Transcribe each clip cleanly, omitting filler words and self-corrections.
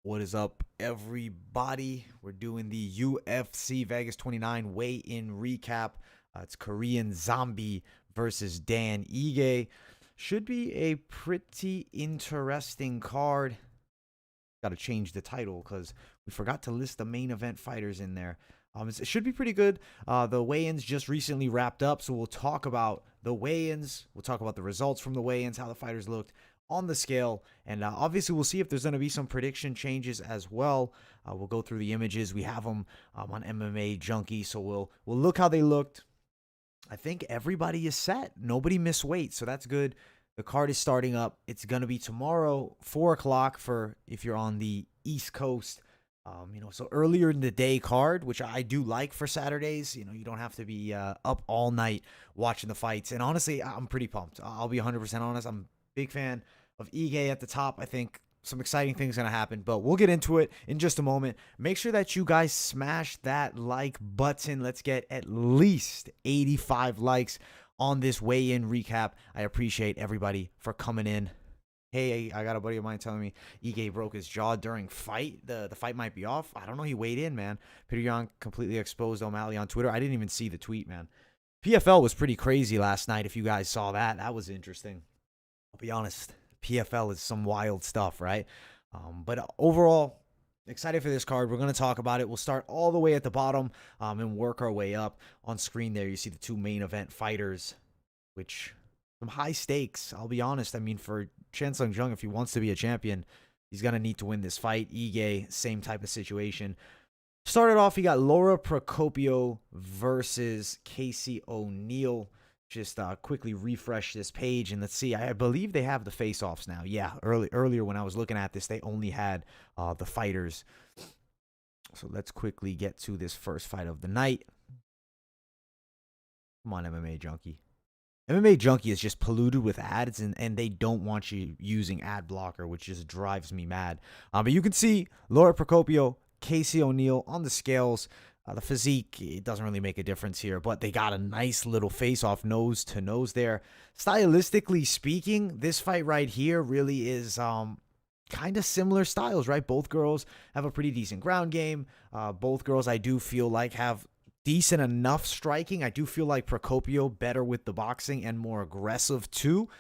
What is up, everybody? We're doing the UFC Vegas 29 weigh-in recap. It's Korean Zombie versus Dan Ige. Should be a pretty interesting card. Got to change the title because we forgot to list the main event fighters in there. It should be pretty good. The weigh-ins just recently wrapped up, so we'll talk about the weigh-ins. We'll talk about the results from the weigh-ins, how the fighters looked on the scale, and obviously we'll see if there's going to be some prediction changes as well. We'll go through the images. We have them on MMA Junkie, so we'll look how they looked. I think everybody is set. Nobody missed weight, so that's good. The card is starting up. It's going to be tomorrow, 4 o'clock for if you're on the East Coast. So earlier in the day card, which I do like for Saturdays. You don't have to be up all night watching the fights. And honestly, I'm pretty pumped. I'll be 100% honest. I'm a big fan of Ige at the top. I think some exciting things going to happen, but we'll get into it in just a moment. Make sure that you guys smash that like button. Let's get at least 85 likes on this weigh-in recap. I appreciate everybody for coming in. Hey, I got a buddy of mine telling me Ige broke his jaw during fight. The fight might be off. I don't know. He weighed in, man. Peter Young completely exposed O'Malley on Twitter. I didn't even see the tweet, man. PFL was pretty crazy last night. If you guys saw that, that was interesting. I'll be honest. PFL is some wild stuff, right? But overall, excited for this card. We're going to talk about it. We'll start all the way at the bottom and work our way up. On screen there, you see the two main event fighters, which some high stakes. I'll be honest. I mean, for Chan Sung Jung, if he wants to be a champion, he's going to need to win this fight. Ige, same type of situation. Started off, he got Laura Procopio versus Casey O'Neill. Just quickly refresh this page and let's see. I believe they have the face-offs now. Yeah, earlier when I was looking at this, they only had the fighters. So let's quickly get to this first fight of the night. Come on, MMA Junkie. MMA Junkie is just polluted with ads, and they don't want you using ad blocker, which just drives me mad. But you can see Laura Procopio, Casey O'Neill on the scales. The physique, it doesn't really make a difference here, but they got a nice little face-off nose to nose there. Stylistically speaking, this fight right here really is kind of similar styles, right? Both girls have a pretty decent ground game. Both girls, I do feel like, have decent enough striking. I do feel like Procopio better with the boxing and more aggressive too.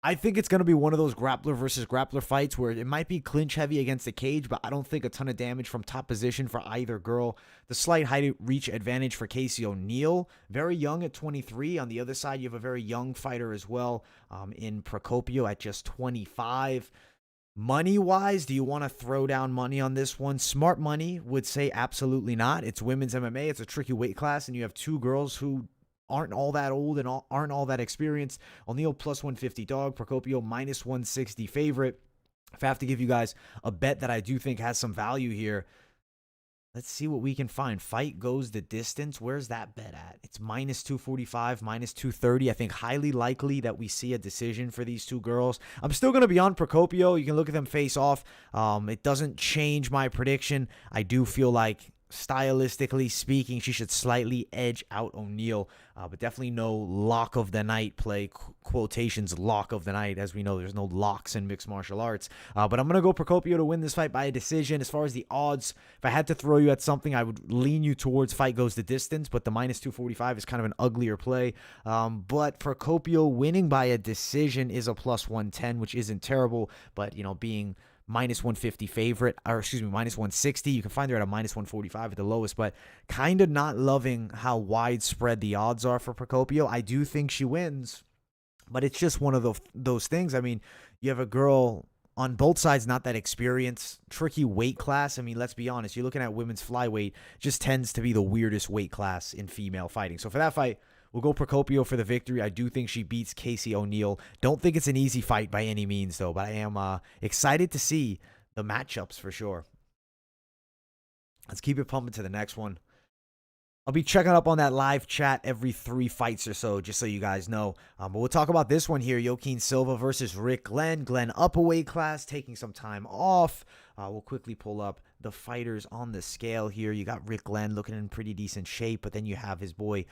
I think it's going to be one of those grappler versus grappler fights where it might be clinch heavy against the cage, but I don't think a ton of damage from top position for either girl. The slight height reach advantage for Casey O'Neill, very young at 23. On the other side, you have a very young fighter as well in Procopio at just 25. Money-wise, do you want to throw down money on this one? Smart money would say absolutely not. It's women's MMA. It's a tricky weight class, and you have two girls who aren't all that old and aren't all that experienced. O'Neill plus 150 dog, Procopio minus 160 favorite. If I have to give you guys a bet that I do think has some value here, let's see what we can find. Fight goes the distance. Where's that bet at? It's minus 245, minus 230. I think highly likely that we see a decision for these two girls. I'm still going to be on Procopio. You can look at them face off. It doesn't change my prediction. I do feel like, stylistically speaking, she should slightly edge out O'Neill, but definitely no lock of the night play, quotations lock of the night. As we know, there's no locks in mixed martial arts, but I'm going to go Procopio to win this fight by a decision. As far as the odds, if I had to throw you at something, I would lean you towards fight goes the distance, but the minus 245 is kind of an uglier play. But Procopio winning by a decision is a plus 110, which isn't terrible, but being minus 150 favorite, or excuse me, minus 160. You can find her at a minus 145 at the lowest, but kind of not loving how widespread the odds are for Procopio. I do think she wins, but it's just one of those things. I mean, you have a girl on both sides, not that experienced, tricky weight class. I mean, let's be honest. You're looking at women's flyweight, just tends to be the weirdest weight class in female fighting. So for that fight, we'll go Procopio for the victory. I do think she beats Casey O'Neill. Don't think it's an easy fight by any means, though, but I am excited to see the matchups for sure. Let's keep it pumping to the next one. I'll be checking up on that live chat every 3 fights or so, just so you guys know. But we'll talk about this one here. Joaquin Silva versus Rick Glenn. Glenn up a weight class, taking some time off. We'll quickly pull up the fighters on the scale here. You got Rick Glenn looking in pretty decent shape, but then you have his boy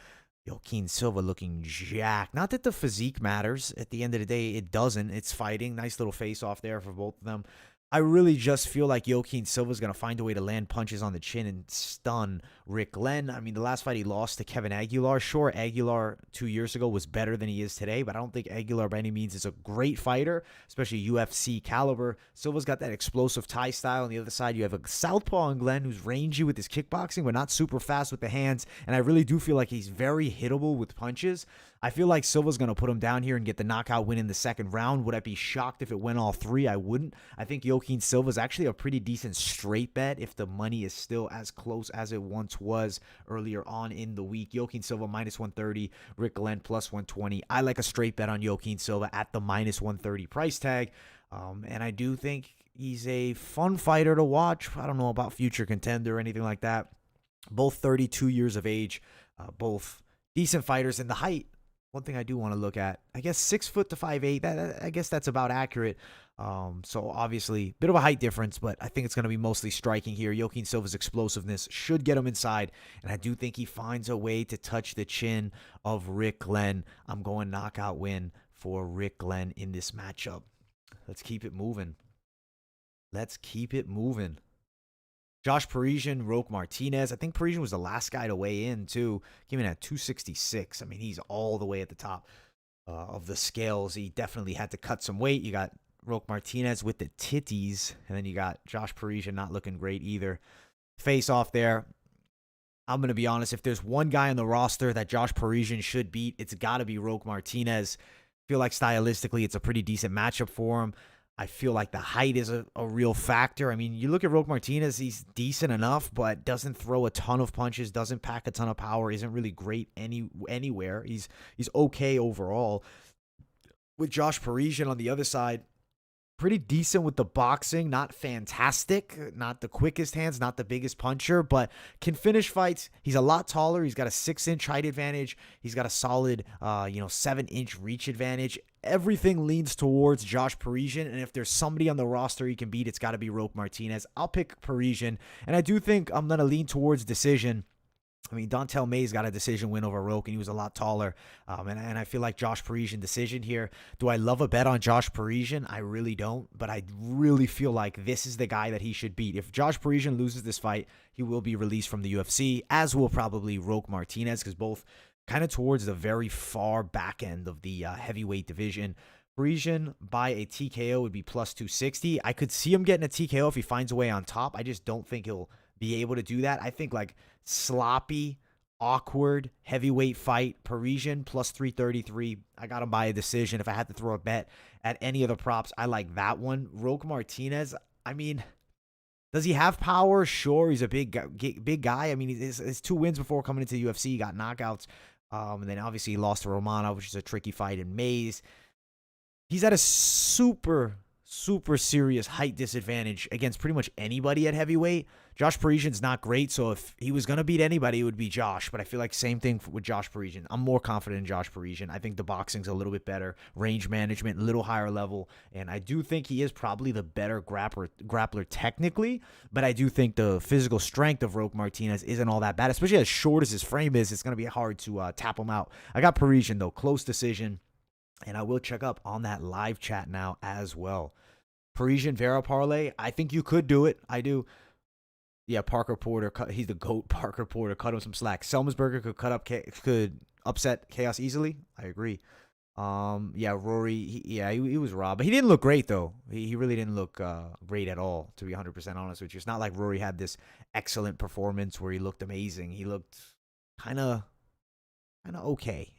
Joaquin Silva looking jacked. Not that the physique matters. At the end of the day, it doesn't. It's fighting. Nice little face-off there for both of them. I really just feel like Joaquin Silva's going to find a way to land punches on the chin and stun Rick Glenn. I mean, the last fight he lost to Kevin Aguilar. Sure, Aguilar 2 years ago was better than he is today, but I don't think Aguilar by any means is a great fighter, especially UFC caliber. Silva's got that explosive Thai style. On the other side, you have a southpaw in Glenn who's rangy with his kickboxing, but not super fast with the hands. And I really do feel like he's very hittable with punches. I feel like Silva's going to put him down here and get the knockout win in the second round. Would I be shocked if it went all three? I wouldn't. I think Joaquin Silva is actually a pretty decent straight bet if the money is still as close as it once was earlier on in the week. Joaquin Silva minus 130, Rick Glenn plus 120. I like a straight bet on Joaquin Silva at the minus 130 price tag. And I do think he's a fun fighter to watch. I don't know about future contender or anything like that. Both 32 years of age, both decent fighters. And the height, one thing I do want to look at, I guess 6 foot to 5'8". I guess that's about accurate. So obviously, bit of a height difference, but I think it's going to be mostly striking here. Joaquin Silva's explosiveness should get him inside, and I do think he finds a way to touch the chin of Rick Glenn. I'm going knockout win for Rick Glenn in this matchup. Let's keep it moving. Let's keep it moving. Josh Parisian, Roque Martinez. I think Parisian was the last guy to weigh in, too. Came in at 266. I mean, he's all the way at the top of the scales. He definitely had to cut some weight. You got Roque Martinez with the titties, and then you got Josh Parisian not looking great either. Face off there. I'm going to be honest. If there's one guy on the roster that Josh Parisian should beat, it's got to be Roque Martinez. I feel like stylistically it's a pretty decent matchup for him. I feel like the height is a real factor. I mean, you look at Roque Martinez, he's decent enough, but doesn't throw a ton of punches, doesn't pack a ton of power, isn't really great anywhere. He's okay overall. With Josh Parisian on the other side, pretty decent with the boxing, not fantastic, not the quickest hands, not the biggest puncher, but can finish fights. He's a lot taller. He's got a 6-inch height advantage. He's got a solid, 7-inch reach advantage. Everything leans towards Josh Parisian, and if there's somebody on the roster he can beat, it's got to be Roque Martinez. I'll pick Parisian, and I do think I'm going to lean towards decision. I mean, Dontel May's got a decision win over Roque, and he was a lot taller. And I feel like Josh Parisian decision here. Do I love a bet on Josh Parisian? I really don't, but I really feel like this is the guy that he should beat. If Josh Parisian loses this fight, he will be released from the UFC, as will probably Roque Martinez, because both kind of towards the very far back end of the heavyweight division. Parisian by a TKO would be plus 260. I could see him getting a TKO if he finds a way on top. I just don't think he'll be able to do that. I think like sloppy, awkward, heavyweight fight, Parisian plus 333. I got him by a decision. If I had to throw a bet at any of the props, I like that one. Roque Martinez, I mean, does he have power? Sure, he's a big guy. I mean, his 2 wins before coming into the UFC, he got knockouts. And then obviously he lost to Romanov, which is a tricky fight in Mays. He's at a super serious height disadvantage against pretty much anybody at heavyweight. Josh Parisian's not great, so if he was going to beat anybody, it would be Josh. But I feel like same thing with Josh Parisian. I'm more confident in Josh Parisian. I think the boxing's a little bit better, range management, a little higher level, and I do think he is probably the better grappler technically, but I do think the physical strength of Roque Martinez isn't all that bad, especially as short as his frame is. It's going to be hard to tap him out. I got Parisian, though, close decision. And I will check up on that live chat now as well. Parisian Vera parlay. I think you could do it. I do. Yeah, Parker Porter. He's the GOAT. Parker Porter. Cut him some slack. Selmsberger could upset Chaos easily. I agree. Yeah, Rory. He was robbed, but he didn't look great though. He really didn't look great at all. To be 100% honest with you, it's not like Rory had this excellent performance where he looked amazing. He looked kind of okay.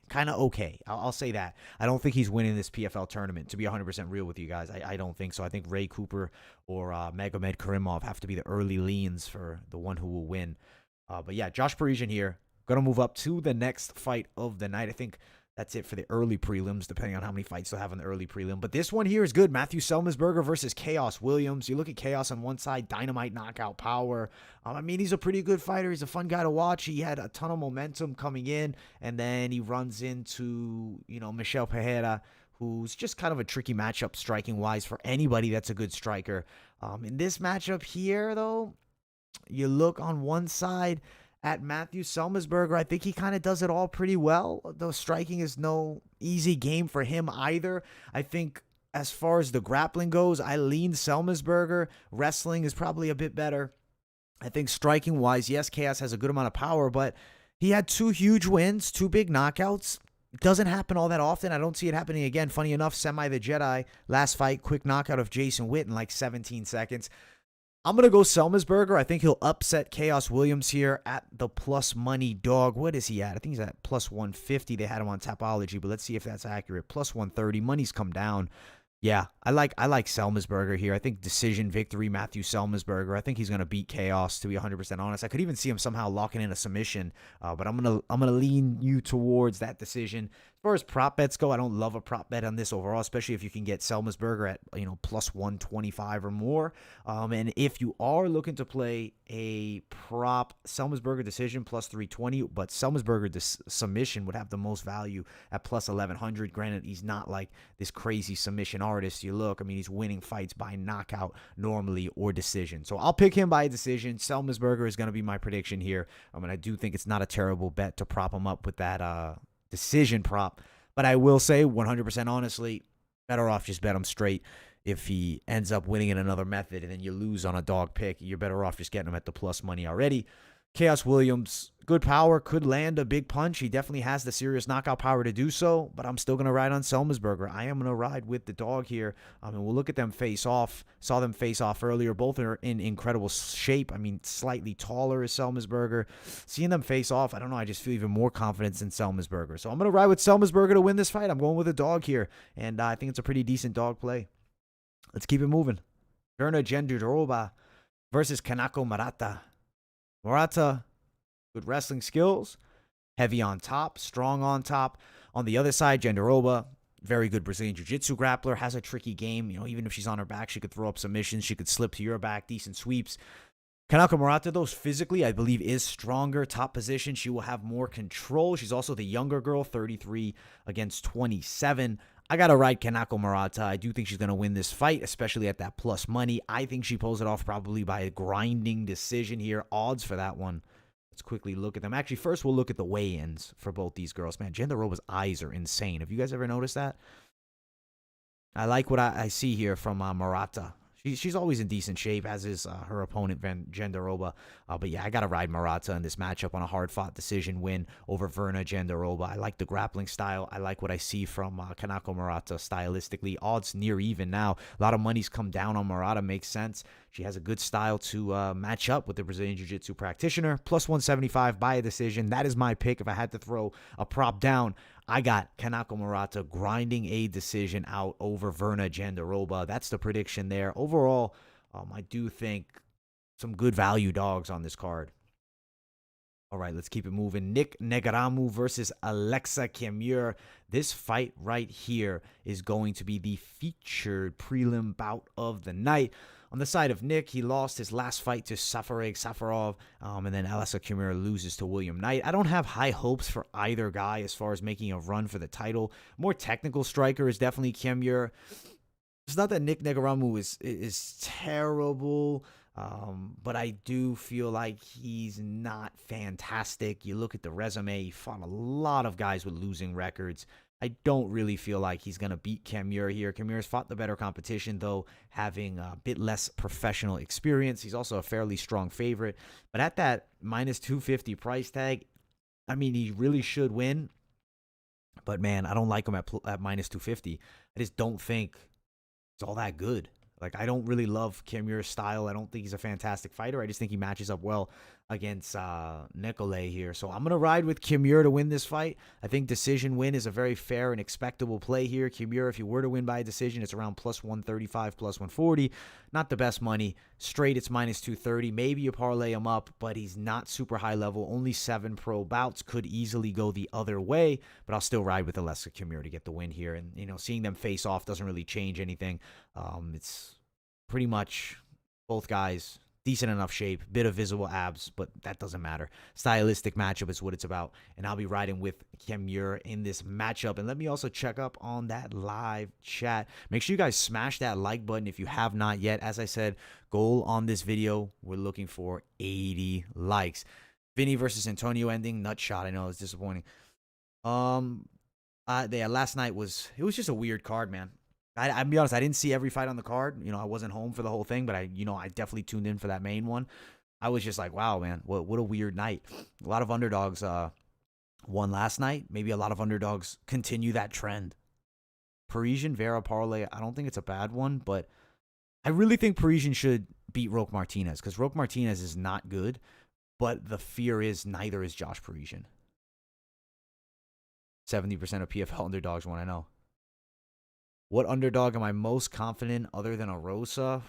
I'll say that. I don't think he's winning this PFL tournament, to be 100% real with you guys. I don't think so. I think Ray Cooper or Magomed Karimov have to be the early leans for the one who will win. But yeah, Josh Parisian here. Going to move up to the next fight of the night. I think that's it for the early prelims, depending on how many fights they'll have in the early prelim. But this one here is good. Matthew Selmsberger versus Chaos Williams. You look at Chaos on one side, dynamite knockout power. I mean, he's a pretty good fighter. He's a fun guy to watch. He had a ton of momentum coming in, and then he runs into, Michel Pereira, who's just kind of a tricky matchup striking-wise for anybody that's a good striker. In this matchup here, though, you look on one side at Matthew Selmsberger. I think he kind of does it all pretty well. Though striking is no easy game for him either. I think as far as the grappling goes, I lean Selmisberger. Wrestling is probably a bit better. I think striking wise, yes, Chaos has a good amount of power, but he had 2 huge wins, 2 big knockouts. It doesn't happen all that often. I don't see it happening again. Funny enough, Semi the Jedi, last fight, quick knockout of Jason Witt in like 17 seconds. I'm going to go Selmisberger. I think he'll upset Chaos Williams here at the plus money dog. What is he at? I think he's at plus 150. They had him on Tapology, but let's see if that's accurate. Plus 130. Money's come down. Yeah, I like Selmisberger here. I think decision victory, Matthew Selmisberger. I think he's gonna beat Chaos, to be 100% honest. I could even see him somehow locking in a submission, but I'm gonna lean you towards that decision. As far as prop bets go, I don't love a prop bet on this overall, especially if you can get Selmisberger at plus 125 or more. And if you are looking to play a prop, Selmisberger decision plus 320, but Selmisberger submission would have the most value at plus 1100. Granted, he's not like this crazy submission artist. You look, I mean, he's winning fights by knockout normally or decision. So I'll pick him by a decision. Selmisberger is going to be my prediction here. I mean, I do think it's not a terrible bet to prop him up with that decision prop. But I will say, 100% honestly, better off just bet him straight. If he ends up winning in another method and then you lose on a dog pick, you're better off just getting him at the plus money already. Chaos Williams, good power, could land a big punch. He definitely has the serious knockout power to do so, but I'm still going to ride on Selmisberger. I am going to ride with the dog here. And we'll look at them face off. Saw them face off earlier. Both are in incredible shape. I mean, slightly taller is Selmisberger. Seeing them face off, I don't know, I just feel even more confidence in Selmisberger. So I'm going to ride with Selmisberger to win this fight. I'm going with a dog here, and I think it's a pretty decent dog play. Let's keep it moving. Verna Jendrova versus Kanako Murata. Murata, good wrestling skills, heavy on top, strong on top. On the other side, Jendrova, very good Brazilian Jiu-Jitsu grappler, has a tricky game. Even if she's on her back, she could throw up submissions. She could slip to your back, decent sweeps. Kanako Murata, though, physically, I believe, is stronger. Top position, she will have more control. She's also the younger girl, 33 against 27. I got to ride Kanako Murata. I do think she's going to win this fight, especially at that plus money. I think she pulls it off probably by a grinding decision here. Odds for that one. Let's quickly look at them. Actually, first we'll look at the weigh-ins for both these girls. Man, Jendrova's eyes are insane. Have you guys ever noticed that? I like what I see here from Murata. She's always in decent shape, as is her opponent, Jendrova. But yeah, I got to ride Murata in this matchup on a hard-fought decision win over Verna Jendrova. I like the grappling style. I like what I see from Kanako Murata stylistically. Odds near even now. A lot of money's come down on Murata. Makes sense. She has a good style to match up with the Brazilian Jiu-Jitsu practitioner. Plus 175 by a decision. That is my pick. If I had to throw a prop down, I got Kanako Murata grinding a decision out over Verna Jendrova. That's the prediction there. Overall, I do think some good value dogs on this card. All right, let's keep it moving. Nick Negaramu versus Alexa Kemur. This fight right here is going to be the featured prelim bout of the night. On the side of Nick, he lost his last fight to Safarov, and then Alexa Kemur loses to William Knight. I don't have high hopes for either guy as far as making a run for the title. More technical striker is definitely Kemur. It's not that Nick Negaramu is terrible, but I do feel like he's not fantastic. You look at the resume, he fought a lot of guys with losing records. I don't really feel like he's going to beat Kemur here. Kemur's fought the better competition, though, having a bit less professional experience. He's also a fairly strong favorite. But at that minus 250 price tag, I mean, he really should win. But, man, I don't like him at minus 250. I just don't think it's all that good. Like, I don't really love Kemur's style. I don't think he's a fantastic fighter. I just think he matches up well against Nicolay here. So I'm going to ride with Kemur to win this fight. I think decision win is a very fair and expectable play here. Kemur, if you were to win by a decision, it's around plus 135, plus 140. Not the best money. Straight, it's minus 230. Maybe you parlay him up, but he's not super high level. Only 7 pro bouts. Could easily go the other way, but I'll still ride with Alexa Kemur to get the win here. And, seeing them face off doesn't really change anything. It's pretty much both guys, decent enough shape, bit of visible abs, but that doesn't matter. Stylistic matchup is what it's about, and I'll be riding with Kemur in this matchup. And let me also check up on that live chat. Make sure you guys smash that like button if you have not yet. As I said, goal on this video, we're looking for 80 likes. Vinny versus Antonio ending, nut shot. I know it's disappointing. Last night was just a weird card, man. I'll be honest, I didn't see every fight on the card. I wasn't home for the whole thing, but I definitely tuned in for that main one. I was just like, wow, man, what a weird night. A lot of underdogs won last night. Maybe a lot of underdogs continue that trend. Parisian Vera parlay, I don't think it's a bad one, but I really think Parisian should beat Roque Martinez because Roque Martinez is not good, but the fear is neither is Josh Parisian. 70% of PFL underdogs want to know. What underdog am I most confident other than a Rosa?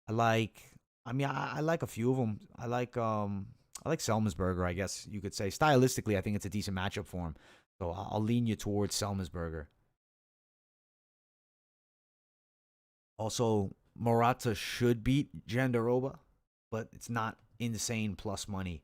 I like a few of them. I like Selmesberger, I guess you could say. Stylistically, I think it's a decent matchup for him. So I'll lean you towards Selmesberger. Also, Morata should beat Jandaroba, but it's not insane plus money.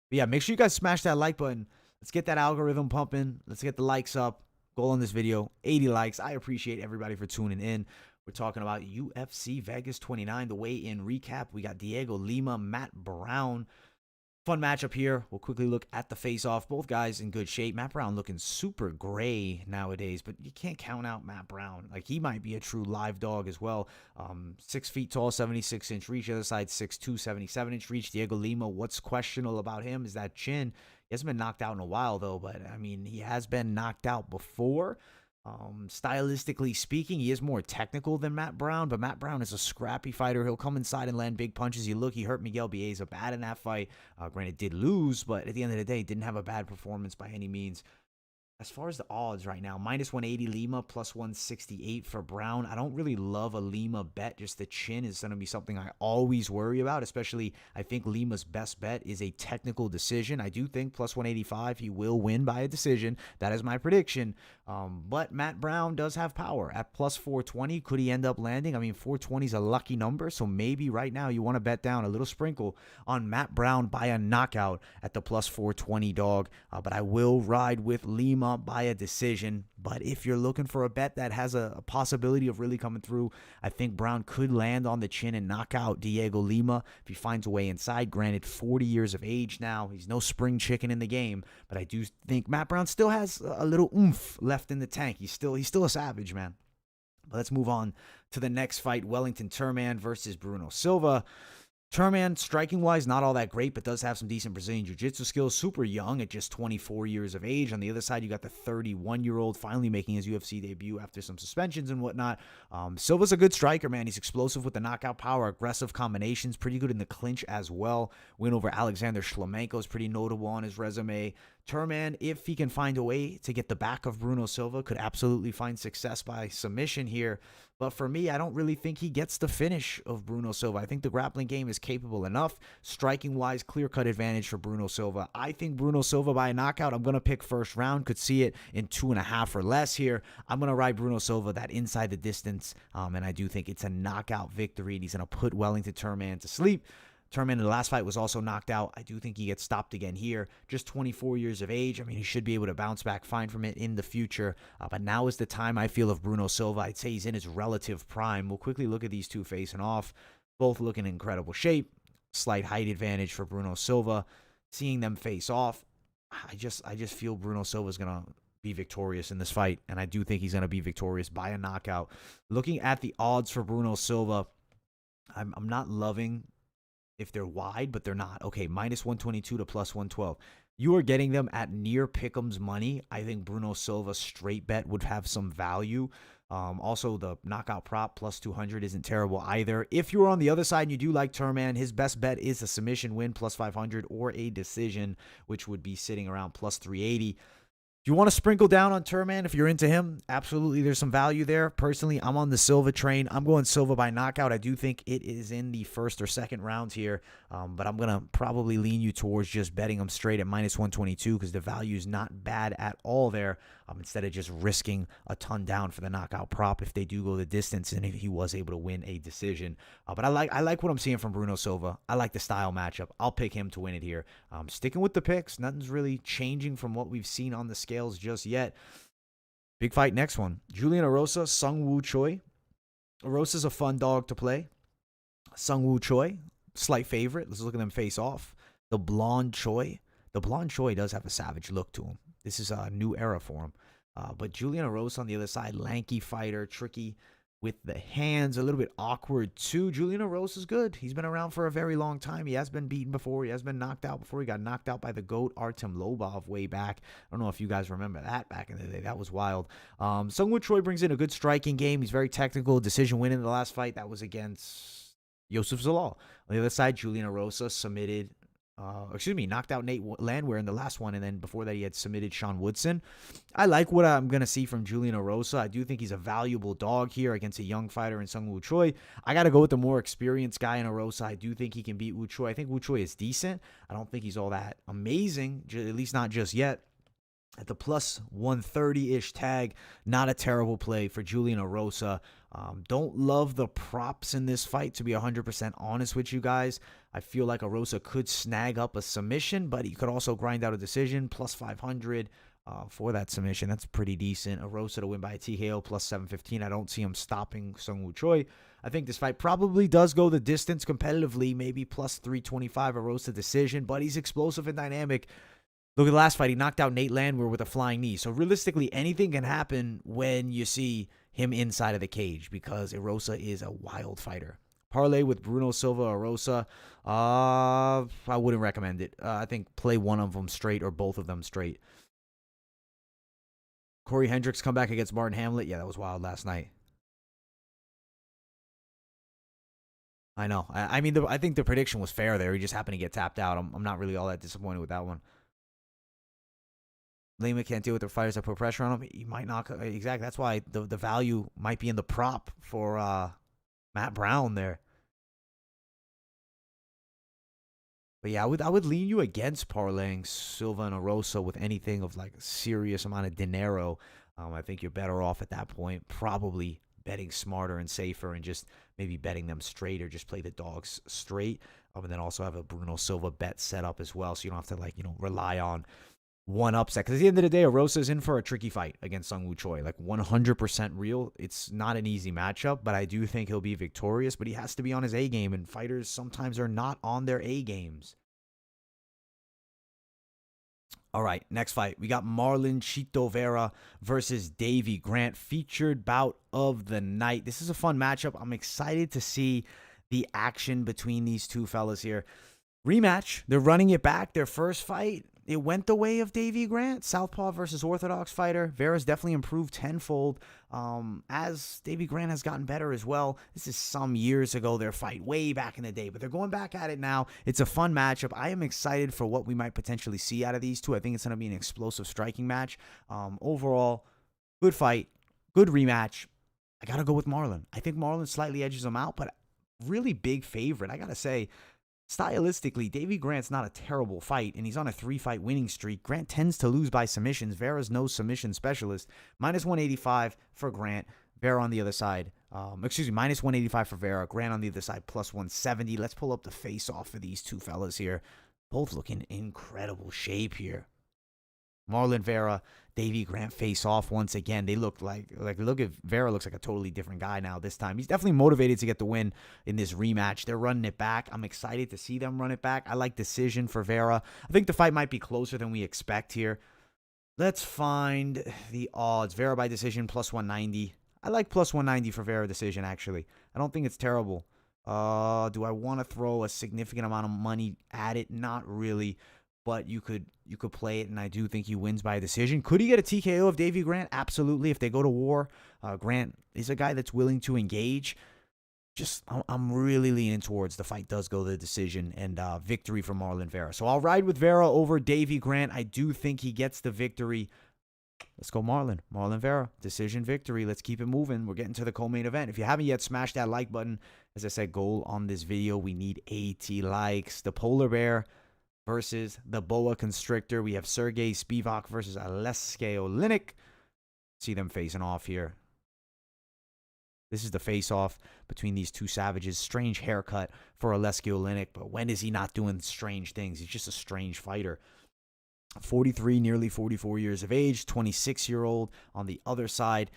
But yeah, make sure you guys smash that like button. Let's get that algorithm pumping. Let's get the likes up. Goal on this video, 80 likes. I appreciate everybody for tuning in. We're talking about UFC Vegas 29, the weigh-in recap. We got Diego Lima, Matt Brown. Fun matchup here. We'll quickly look at the face-off. Both guys in good shape. Matt Brown looking super gray nowadays, but you can't count out Matt Brown. Like, he might be a true live dog as well. 6 feet tall, 76-inch reach. The other side, 6'2", 77-inch reach. Diego Lima, what's questionable about him is that chin. He hasn't been knocked out in a while, though, but, I mean, he has been knocked out before. Stylistically speaking, he is more technical than Matt Brown, but Matt Brown is a scrappy fighter. He'll come inside and land big punches. He hurt Miguel Bieza bad in that fight. Granted, did lose, but at the end of the day, didn't have a bad performance by any means. As far as the odds right now, minus 180 Lima, plus 168 for Brown. I don't really love a Lima bet. Just the chin is going to be something I always worry about, especially I think Lima's best bet is a technical decision. I do think plus 185 he will win by a decision. That is my prediction. But Matt Brown does have power. At plus 420, could he end up landing? I mean, 420 is a lucky number, so maybe right now you want to bet down a little sprinkle on Matt Brown by a knockout at the plus 420 dog. But I will ride with Lima by a decision. But if you're looking for a bet that has a possibility of really coming through, I think Brown could land on the chin and knock out Diego Lima if he finds a way inside. Granted, 40 years of age now. He's no spring chicken in the game, but I do think Matt Brown still has a little oomph left in the tank. He's still a savage, man. But let's move on to the next fight, Wellington Turman versus Bruno Silva. Turman, striking-wise, not all that great, but does have some decent Brazilian jiu-jitsu skills. Super young at just 24 years of age. On the other side, you got the 31-year-old finally making his UFC debut after some suspensions and whatnot. Silva's a good striker, man. He's explosive with the knockout power, aggressive combinations, pretty good in the clinch as well. Win over Alexander Shlemenko is pretty notable on his resume. Turman, if he can find a way to get the back of Bruno Silva, could absolutely find success by submission here. But for me, I don't really think he gets the finish of Bruno Silva. I think the grappling game is capable enough. Striking-wise, clear-cut advantage for Bruno Silva. I think Bruno Silva by a knockout. I'm going to pick first round. Could see it in 2.5 or less here. I'm going to ride Bruno Silva that inside the distance. And I do think it's a knockout victory. And he's going to put Wellington Turman to sleep. Turman in the last fight was also knocked out. I do think he gets stopped again here. Just 24 years of age. I mean, he should be able to bounce back fine from it in the future. But now is the time, I feel, of Bruno Silva. I'd say he's in his relative prime. We'll quickly look at these two facing off. Both look in incredible shape. Slight height advantage for Bruno Silva. Seeing them face off, I just feel Bruno Silva is going to be victorious in this fight. And I do think he's going to be victorious by a knockout. Looking at the odds for Bruno Silva, I'm not loving if they're wide, but they're not. Okay, minus 122 to plus 112. You are getting them at near pick'em's money. I think Bruno Silva straight bet would have some value. Also, the knockout prop plus 200 isn't terrible either. If you're on the other side and you do like Turman, his best bet is a submission win plus 500 or a decision, which would be sitting around plus 380. If you want to sprinkle down on Turman, if you're into him, absolutely there's some value there. Personally, I'm on the Silva train. I'm going Silva by knockout. I do think it is in the first or second rounds here, but I'm going to probably lean you towards just betting him straight at minus 122 because the value is not bad at all there, instead of just risking a ton down for the knockout prop if they do go the distance and if he was able to win a decision. But I like what I'm seeing from Bruno Silva. I like the style matchup. I'll pick him to win it here. Sticking with the picks. Nothing's really changing from what we've seen on the scales just yet. Big fight next one. Julian Erosa, Sung Woo Choi. Erosa's a fun dog to play. Sung Woo Choi, slight favorite. Let's look at them face off. The blonde Choi. The blonde Choi does have a savage look to him. This is a new era for him. But Julian Erosa on the other side, lanky fighter, tricky with the hands, a little bit awkward too. Julian Erosa is good. He's been around for a very long time. He has been beaten before. He has been knocked out before. He got knocked out by the GOAT, Artem Lobov, way back. I don't know if you guys remember that back in the day. That was wild. Sungwoo Choi brings in a good striking game. He's very technical. Decision win in the last fight. That was against Yosef Zalal. On the other side, Julian Erosa knocked out Nate Landwehr in the last one, and then before that he had submitted Sean Woodson. I like what I'm going to see from Julian Erosa. I do think he's a valuable dog here against a young fighter in Sungwoo Choi. I got to go with the more experienced guy in Erosa. I do think he can beat Woo Choi. I think Woo Choi is decent. I don't think he's all that amazing, at least not just yet. At the plus 130-ish tag, not a terrible play for Julian Erosa. Don't love the props in this fight, to be 100% honest with you guys. I feel like Erosa could snag up a submission, but he could also grind out a decision, plus 500 for that submission. That's pretty decent. Erosa to win by a TKO, plus 715. I don't see him stopping Sungwoo Choi. I think this fight probably does go the distance competitively, maybe plus 325 Erosa decision, but he's explosive and dynamic. Look at the last fight. He knocked out Nate Landwehr with a flying knee. So realistically, anything can happen when you see him inside of the cage because Erosa is a wild fighter. Parlay with Bruno Silva, Erosa. I wouldn't recommend it. I think play one of them straight or both of them straight. Corey Hendricks come back against Martin Hamlet. Yeah, that was wild last night. I know. I mean, I think the prediction was fair there. He just happened to get tapped out. I'm not really all that disappointed with that one. Lima can't deal with the fighters that put pressure on him. He might not. Exactly. That's why the value might be in the prop for Matt Brown there. But yeah, I would lean you against parlaying Silva and Erosa with anything of like a serious amount of dinero. I think you're better off at that point probably betting smarter and safer and just maybe betting them straight or just play the dogs straight. And then also have a Bruno Silva bet set up as well, so you don't have to rely on one upset. Because at the end of the day, Erosa is in for a tricky fight against Sungwoo Choi. Like 100% real. It's not an easy matchup, but I do think he'll be victorious. But he has to be on his A game, and fighters sometimes are not on their A games. All right, next fight. We got Marlon Chito Vera versus Davy Grant, featured bout of the night. This is a fun matchup. I'm excited to see the action between these two fellas here. Rematch. They're running it back. Their first fight, it went the way of Davy Grant. Southpaw versus Orthodox fighter. Vera's definitely improved tenfold as Davy Grant has gotten better as well. This is some years ago, their fight, way back in the day. But they're going back at it now. It's a fun matchup. I am excited for what we might potentially see out of these two. I think it's going to be an explosive striking match. Overall, good fight. Good rematch. I got to go with Marlon. I think Marlon slightly edges him out, but really big favorite. I got to say, stylistically, Davy Grant's not a terrible fight, and he's on a 3-fight winning streak. Grant tends to lose by submissions. Vera's no submission specialist. Minus 185 for Grant. Vera on the other side. Minus 185 for Vera. Grant on the other side, plus 170. Let's pull up the face-off for these two fellas here. Both looking in incredible shape here. Marlon Vera, Davy Grant face off once again. They look look at Vera looks like a totally different guy now this time. He's definitely motivated to get the win in this rematch. They're running it back. I'm excited to see them run it back. I like decision for Vera. I think the fight might be closer than we expect here. Let's find the odds. Vera by decision, plus 190. I like plus 190 for Vera decision, actually. I don't think it's terrible. Do I want to throw a significant amount of money at it? Not really. But you could play it, and I do think he wins by a decision. Could he get a TKO of Davy Grant? Absolutely. If they go to war, Grant is a guy that's willing to engage. I'm really leaning towards the fight does go to the decision and victory for Marlon Vera. So I'll ride with Vera over Davy Grant. I do think he gets the victory. Let's go Marlon Vera, decision victory. Let's keep it moving. We're getting to the co-main event. If you haven't yet, smash that like button. As I said, goal on this video, we need 80 likes. The polar bear versus the boa constrictor. We have Sergey Spivak versus Aleksei Oleinik. See them facing off here. This is the face-off between these two savages. Strange haircut for Aleksei Oleinik, but when is he not doing strange things? He's just a strange fighter. 43, nearly 44 years of age, 26-year-old on the other side.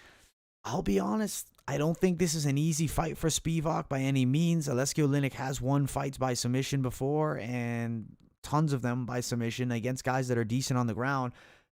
I'll be honest, I don't think this is an easy fight for Spivak by any means. Aleksei Oleinik has won fights by submission before, and tons of them by submission against guys that are decent on the ground.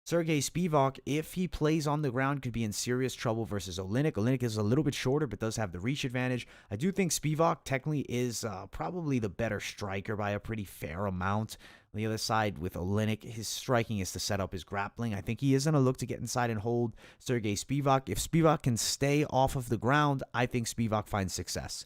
Sergey Spivak, if he plays on the ground, could be in serious trouble versus Oleinik. Oleinik is a little bit shorter, but does have the reach advantage. I do think Spivak technically is probably the better striker by a pretty fair amount. On the other side, with Oleinik, his striking is to set up his grappling. I think he is going to look to get inside and hold Sergey Spivak. If Spivak can stay off of the ground, I think Spivak finds success.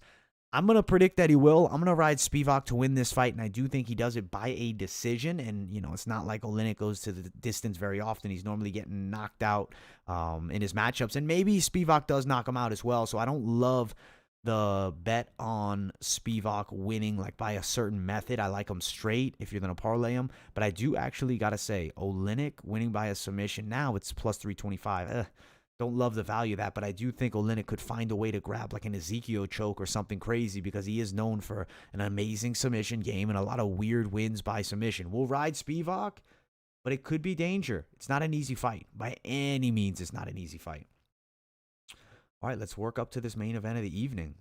I'm going to predict that he will. I'm going to ride Spivak to win this fight, and I do think he does it by a decision. And, it's not like Oleinik goes to the distance very often. He's normally getting knocked out in his matchups. And maybe Spivak does knock him out as well. So I don't love the bet on Spivak winning like by a certain method. I like him straight if you're going to parlay him. But I do actually got to say, Oleinik winning by a submission, now it's plus 325. Don't love the value of that, but I do think Oleinik could find a way to grab like an Ezekiel choke or something crazy because he is known for an amazing submission game and a lot of weird wins by submission. We'll ride Spivak, but it could be danger. It's not an easy fight. By any means, it's not an easy fight. All right, let's work up to this main event of the evening.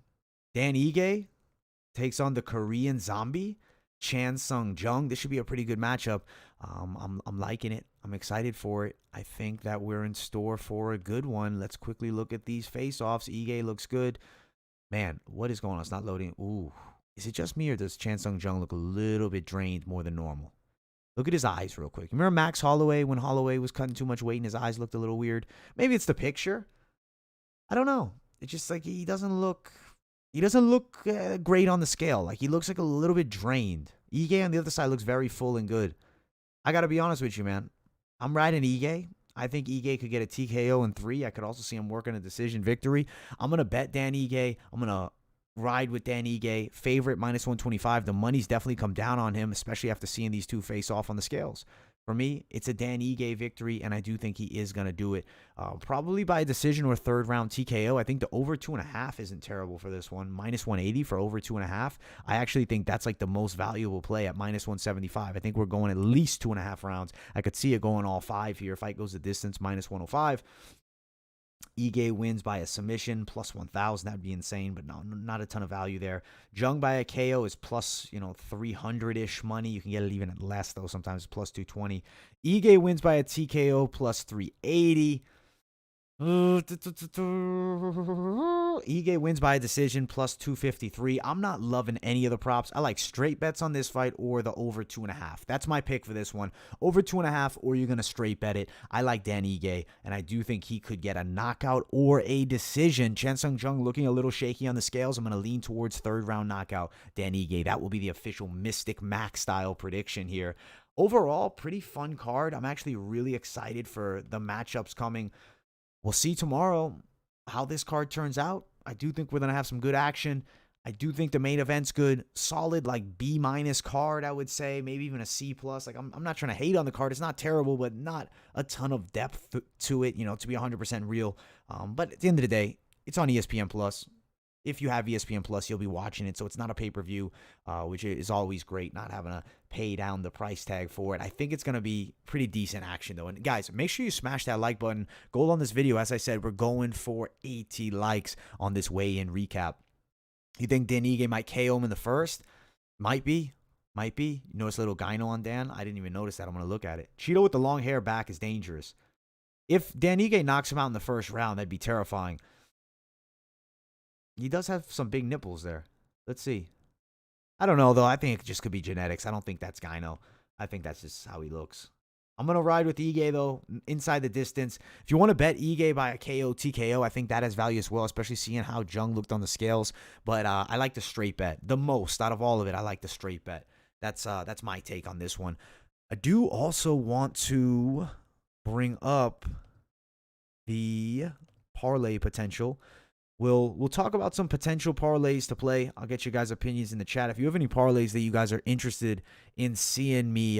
Dan Ige takes on the Korean Zombie, Chan Sung Jung. This should be a pretty good matchup. I'm liking it. I'm excited for it. I think that we're in store for a good one. Let's quickly look at these face-offs. Ige looks good. Man, what is going on? It's not loading. Ooh. Is it just me or does Chan Sung Jung look a little bit drained more than normal? Look at his eyes real quick. Remember Max Holloway when Holloway was cutting too much weight and his eyes looked a little weird? Maybe it's the picture. I don't know. It's just like he doesn't look great on the scale. Like he looks like a little bit drained. Ige on the other side looks very full and good. I got to be honest with you, man. I'm riding Ige. I think Ige could get a TKO in 3. I could also see him working a decision victory. I'm going to bet Dan Ige. I'm going to ride with Dan Ige. Favorite minus 125. The money's definitely come down on him, especially after seeing these two face off on the scales. For me, it's a Dan Ige victory, and I do think he is going to do it. Probably by decision or third round TKO. I think the over 2.5 isn't terrible for this one. Minus 180 for over 2.5. I actually think that's like the most valuable play at minus 175. I think we're going at least 2.5 rounds. I could see it going all 5 here. Fight goes the distance, minus 105. Ige wins by a submission, plus 1,000. That would be insane, but no, not a ton of value there. Jung by a KO is plus, 300-ish money. You can get it even at less, though. Sometimes plus 220. Ige wins by a TKO, plus 380. Ige wins by a decision, plus 253. I'm not loving any of the props. I like straight bets on this fight or the over 2.5. That's my pick for this one. Over 2.5, or you're going to straight bet it. I like Dan Ige, and I do think he could get a knockout or a decision. Chan Sung Jung looking a little shaky on the scales. I'm going to lean towards third round knockout. Dan Ige, that will be the official Mystic Max style prediction here. Overall, pretty fun card. I'm actually really excited for the matchups coming. We'll see tomorrow how this card turns out. I do think we're going to have some good action. I do think the main event's good. Solid, like B- card, I would say. Maybe even a C+. Like, I'm not trying to hate on the card. It's not terrible, but not a ton of depth to it, to be 100% real. But at the end of the day, it's on ESPN+. If you have ESPN+, you'll be watching it, so it's not a pay-per-view, which is always great, not having to pay down the price tag for it. I think it's going to be pretty decent action, though. And, guys, make sure you smash that like button. Goal on this video, as I said, we're going for 80 likes on this weigh-in recap. You think Dan Ige might KO him in the first? Might be. Might be. You notice a little gyno on Dan? I didn't even notice that. I'm going to look at it. Cheeto with the long hair back is dangerous. If Dan Ige knocks him out in the first round, that'd be terrifying. He does have some big nipples there. Let's see. I don't know, though. I think it just could be genetics. I don't think that's gyno. I think that's just how he looks. I'm going to ride with Ige, though, inside the distance. If you want to bet Ige by a KO, TKO, I think that has value as well, especially seeing how Jung looked on the scales. But I like the straight bet. The most out of all of it, I like the straight bet. That's my take on this one. I do also want to bring up the parlay potential. We'll talk about some potential parlays to play. I'll get you guys' opinions in the chat. If you have any parlays that you guys are interested in seeing me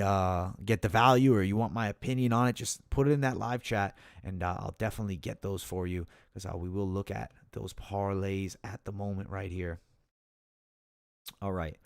get the value, or you want my opinion on it, just put it in that live chat, and I'll definitely get those for you, because we will look at those parlays at the moment right here. All right.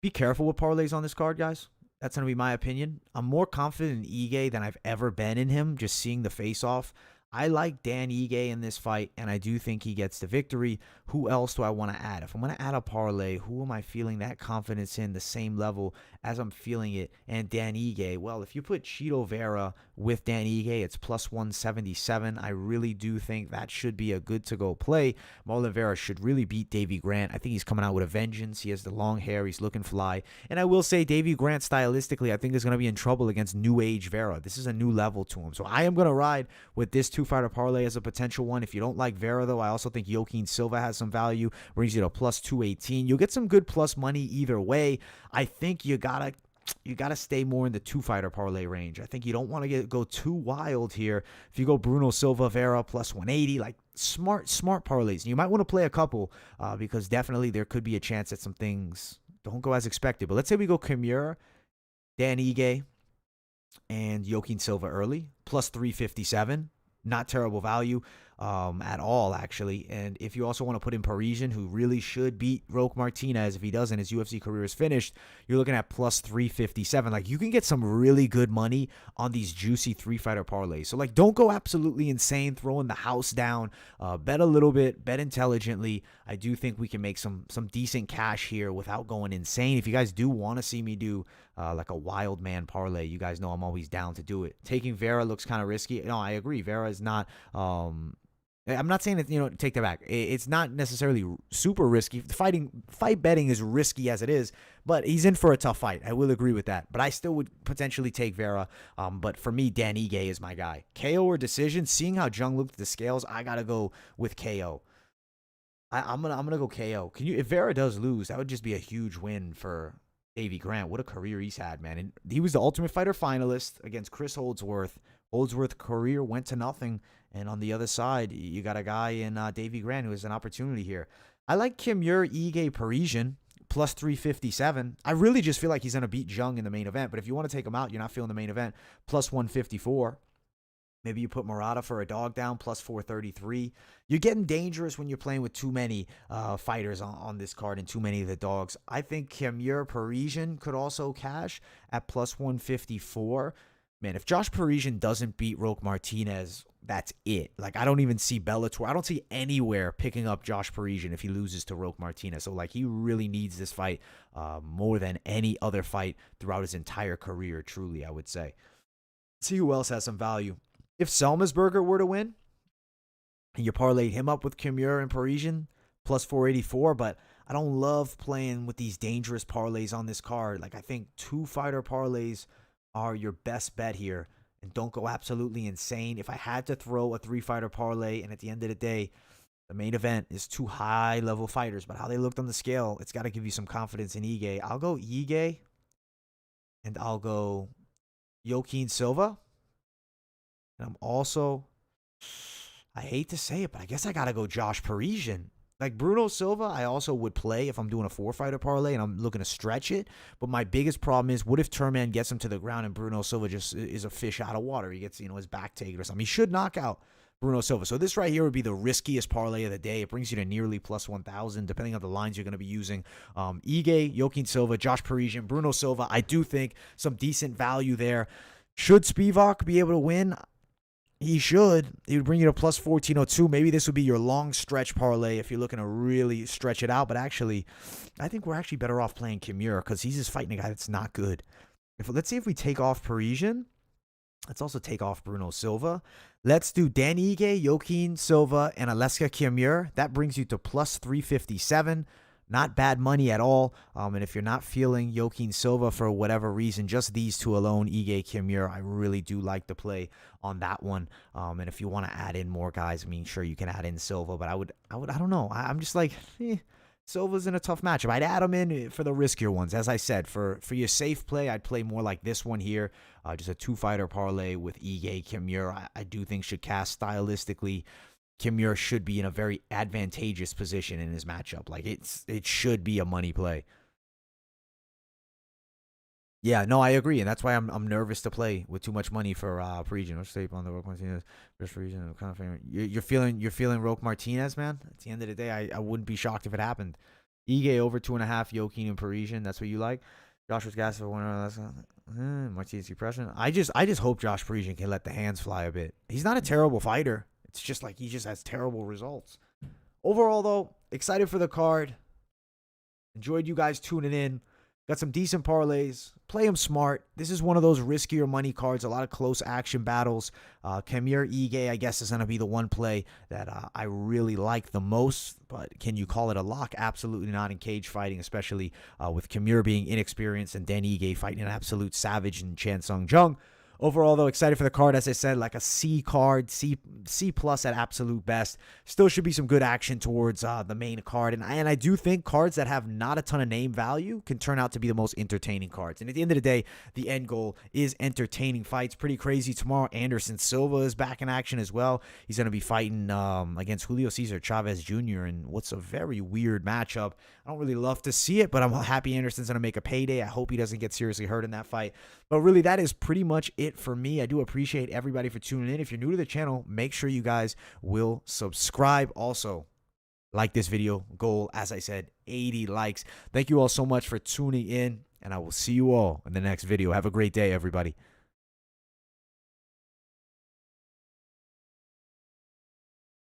Be careful with parlays on this card, guys. That's going to be my opinion. I'm more confident in Ige than I've ever been in him, just seeing the face-off. I like Dan Ige in this fight, and I do think he gets the victory. Who else do I want to add? If I'm going to add a parlay, who am I feeling that confidence in the same level as I'm feeling it and Dan Ige? Well, if you put Chito Vera with Dan Ige, it's plus 177. I really do think that should be a good to go play. Marlon Vera should really beat Davy Grant. I think he's coming out with a vengeance. He has the long hair. He's looking fly. And I will say Davy Grant stylistically, I think is going to be in trouble against new age Vera. This is a new level to him. So I am going to ride with this two-fighter parlay as a potential one. If you don't like Vera, though, I also think Joaquin Silva has some value. Brings you to plus 218. You'll get some good plus money either way. I think you gotta stay more in the two-fighter parlay range. I think you don't want to go too wild here. If you go Bruno Silva, Vera, plus 180, like smart parlays. And you might want to play a couple because definitely there could be a chance that some things don't go as expected. But let's say we go Kimura, Dan Ige, and Joaquin Silva early, plus 357. Not terrible value at all, actually. And if you also want to put in Parisian, who really should beat Roque Martinez, if he doesn't, his UFC career is finished, you're looking at plus 357. Like, you can get some really good money on these juicy three-fighter parlays. So, like, don't go absolutely insane, throwing the house down. Bet a little bit, bet intelligently. I do think we can make some decent cash here without going insane. If you guys do want to see me do like a wild man parlay, you guys know I'm always down to do it. Taking Vera looks kind of risky. No, I agree. Vera is not... I'm not saying that, take that back. It's not necessarily super risky. Fight betting is risky as it is, but he's in for a tough fight. I will agree with that. But I still would potentially take Vera. But for me, Dan Ige is my guy. KO or decision, seeing how Jung looked at the scales, I got to go with KO. I'm gonna go KO. If Vera does lose, that would just be a huge win for Davy Grant. What a career he's had, man. And he was the Ultimate Fighter finalist against Chris Holdsworth. Holdsworth's career went to nothing. And on the other side, you got a guy in Davy Grant who has an opportunity here. I like Kimura, Ige, Parisian, plus 357. I really just feel like he's going to beat Jung in the main event. But if you want to take him out, you're not feeling the main event, plus 154. Maybe you put Murata for a dog down, plus 433. You're getting dangerous when you're playing with too many fighters on this card and too many of the dogs. I think Kimura, Parisian could also cash at plus 154. Man, if Josh Parisian doesn't beat Roque Martinez, that's it. Like, I don't even see Bellator. I don't see anywhere picking up Josh Parisian if he loses to Roque Martinez. So, like, he really needs this fight more than any other fight throughout his entire career, truly, I would say. See who else has some value. If Selmasberger were to win, and you parlayed him up with Kimura and Parisian, plus 484, but I don't love playing with these dangerous parlays on this card. Like, I think two-fighter parlays are your best bet here, and don't go absolutely insane. If I had to throw a three-fighter parlay, and at the end of the day, the main event is two high-level fighters, but how they looked on the scale, it's got to give you some confidence in Ige. I'll go Ige, and I'll go Joaquin Silva. And I'm also, I hate to say it, but I guess I got to go Josh Parisian. Like Bruno Silva, I also would play if I'm doing a four-fighter parlay and I'm looking to stretch it. But my biggest problem is, what if Turman gets him to the ground and Bruno Silva just is a fish out of water? He gets, his back taken or something. He should knock out Bruno Silva. So this right here would be the riskiest parlay of the day. It brings you to nearly plus 1,000, depending on the lines you're going to be using. Ige, Joaquin Silva, Josh Parisian, Bruno Silva. I do think some decent value there. Should Spivak be able to win? He should. He would bring you to plus 1402. Maybe this would be your long stretch parlay if you're looking to really stretch it out. But actually, I think we're actually better off playing Kimura because he's just fighting a guy that's not good. Let's see if we take off Parisian. Let's also take off Bruno Silva. Let's do Dan Ige, Joaquin Silva, and Aleska Kimura. That brings you to plus 357. Not bad money at all. And if you're not feeling Joaquin Silva for whatever reason, just these two alone, Ige, Kimura, I really do like the play on that one. And if you want to add in more guys, sure, you can add in Silva. But I don't know. I'm just like, Silva's in a tough matchup. I'd add him in for the riskier ones. As I said, for your safe play, I'd play more like this one here. Just a two-fighter parlay with Ige, Kimura. I do think should cast stylistically. Kimura should be in a very advantageous position in his matchup. Like, it should be a money play. Yeah, no, I agree, and that's why I'm nervous to play with too much money for Parisian. What's tape on the Roque Martinez? Just Parisian, I'm kind of favorite. You're feeling Roque Martinez, man. At the end of the day, I wouldn't be shocked if it happened. Ige over 2.5, Joaquin and Parisian. That's what you like. Joshua's gas for one. Martinez depression. I just hope Josh Parisian can let the hands fly a bit. He's not a terrible fighter. It's just like he just has terrible results. Overall, though, excited for the card. Enjoyed you guys tuning in. Got some decent parlays. Play them smart. This is one of those riskier money cards. A lot of close action battles. Kamir Ige, I guess, is going to be the one play that I really like the most. But can you call it a lock? Absolutely not in cage fighting, especially with Kamir being inexperienced and Dan Ige fighting an absolute savage in Chan Sung Jung. Overall, though, excited for the card. As I said, like a C card, C plus at absolute best. Still should be some good action towards the main card. And I do think cards that have not a ton of name value can turn out to be the most entertaining cards. And at the end of the day, the end goal is entertaining fights. Pretty crazy. Tomorrow, Anderson Silva is back in action as well. He's going to be fighting against Julio Cesar Chavez Jr. in what's a very weird matchup. I don't really love to see it, but I'm happy Anderson's going to make a payday. I hope he doesn't get seriously hurt in that fight. But really, that is pretty much it for me. I do appreciate everybody for tuning in. If you're new to the channel, make sure you guys will subscribe. Also, like this video. Goal, as I said, 80 likes. Thank you all so much for tuning in, and I will see you all in the next video. Have a great day, everybody.